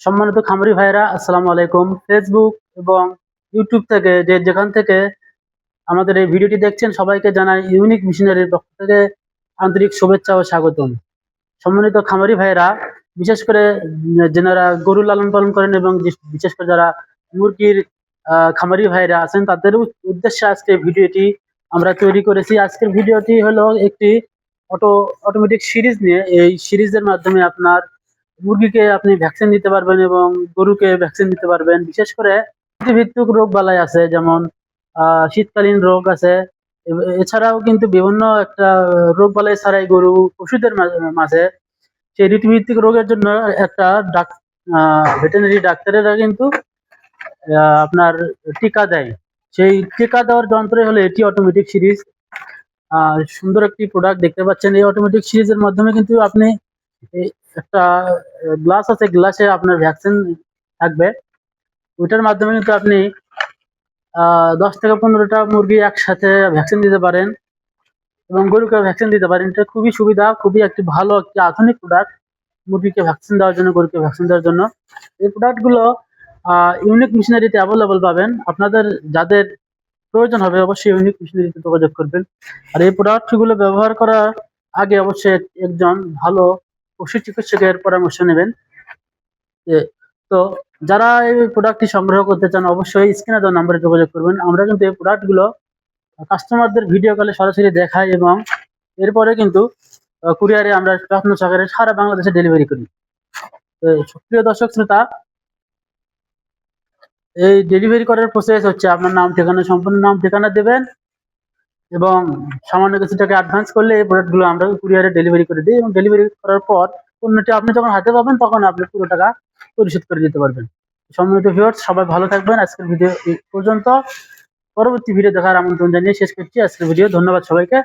সম্মানিত খামারি ভাইরা, আসসালামু আলাইকুম। ফেসবুক এবং ইউটিউব থেকে যেখান থেকে আমাদের এই ভিডিওটি দেখছেন সবাইকে জানাই ইউনিক মিশনারির পক্ষ থেকে আন্তরিক শুভেচ্ছা ও স্বাগতম। সম্মানিত খামারি ভাইরা, বিশেষ করে যারা গরু লালন পালন করেন এবং বিশেষ করে যারা মুরগির খামারি ভাইরা আছেন তাদের উদ্দেশ্যে আজকে ভিডিওটি আমরা তৈরি করেছি। আজকের ভিডিওটি হলো একটি অটোমেটিক সিরিজ নিয়ে। এই সিরিজের মাধ্যমে আপনার মুরগিকে আপনি ভ্যাকসিন দিতে পারবেন এবং গরুকে ভ্যাকসিন দিতে পারবেন। বিশেষ করে ভিত্তিক রোগ বালাই আছে, যেমন শীতকালীন রোগ আছে। এছাড়াও কিন্তু বিভিন্ন একটা রোগ বালাই ছাড়াই গরু পশুদের মাঝে সেই ঋতুভিত্তিক রোগের জন্য একটা ভেটেরিনারি ডাক্তারেরা কিন্তু আপনার টিকা দেয়। সেই টিকা দেওয়ার যন্ত্রই হলো এটি অটোমেটিক সিরিজ। সুন্দর একটি প্রোডাক্ট দেখতে পাচ্ছেন। এই অটোমেটিক সিরিজের মাধ্যমে কিন্তু আপনি একটা গ্লাস আছে, গ্লাসে আপনার ভ্যাকসিন থাকবে। ওইটার মাধ্যমে কিন্তু আপনি 10 থেকে 15টা মুরগি একসাথে ভ্যাকসিন দিতে পারেন এবং গরুকে ভ্যাকসিন দিতে পারেন। এটা খুবই সুবিধা, খুবই একটি ভালো একটি আধুনিক প্রোডাক্ট মুরগিকে ভ্যাকসিন দেওয়ার জন্য, গরুকে ভ্যাকসিন দেওয়ার জন্য। এই প্রোডাক্টগুলো ইউনিক মিশনারিতে অ্যাভেলেবল পাবেন। আপনাদের যাদের প্রয়োজন হবে অবশ্যই ইউনিক মিশনারিতে যোগাযোগ করবেন। আর এই প্রোডাক্টগুলো ব্যবহার করার আগে অবশ্যই একজন ভালো পশু চিকিৎসকের পরামর্শ নেবেন। তো যারা এই প্রোডাক্টটি সংগ্রহ করতে চান অবশ্যই স্ক্রিনে দেওয়া নাম্বারে যোগাযোগ করবেন। আমরা কিন্তু এই প্রোডাক্টগুলো কাস্টমারদের ভিডিও কলে সরাসরি দেখাই এবং এরপরে কিন্তু কুরিয়ারে আমরা যত্ন সহকারে সারা বাংলাদেশে ডেলিভারি করি। প্রিয় দর্শক শ্রোতা, এই ডেলিভারি করার প্রসেস হচ্ছে আপনার নাম ঠিকানা, সম্পূর্ণ নাম ঠিকানা দেবেন এবং সামান্য কিছু টাকা অ্যাডভান্স করলে এই প্রোডাক্টগুলো আমরা কুরিয়ারে ডেলিভারি করে দিই এবং ডেলিভারি করার পর পণ্যটি আপনি যখন হাতে পাবেন তখন আপনি পুরো টাকা পরিশোধ করে দিতে পারবেন। সম্মানিত ভিউয়ার্স, সবাই ভালো থাকবেন। আজকের ভিডিও এই পর্যন্ত। পরবর্তী ভিডিও দেখার আমন্ত্রণ জানিয়ে শেষ করছি আজকের ভিডিও। ধন্যবাদ সবাইকে।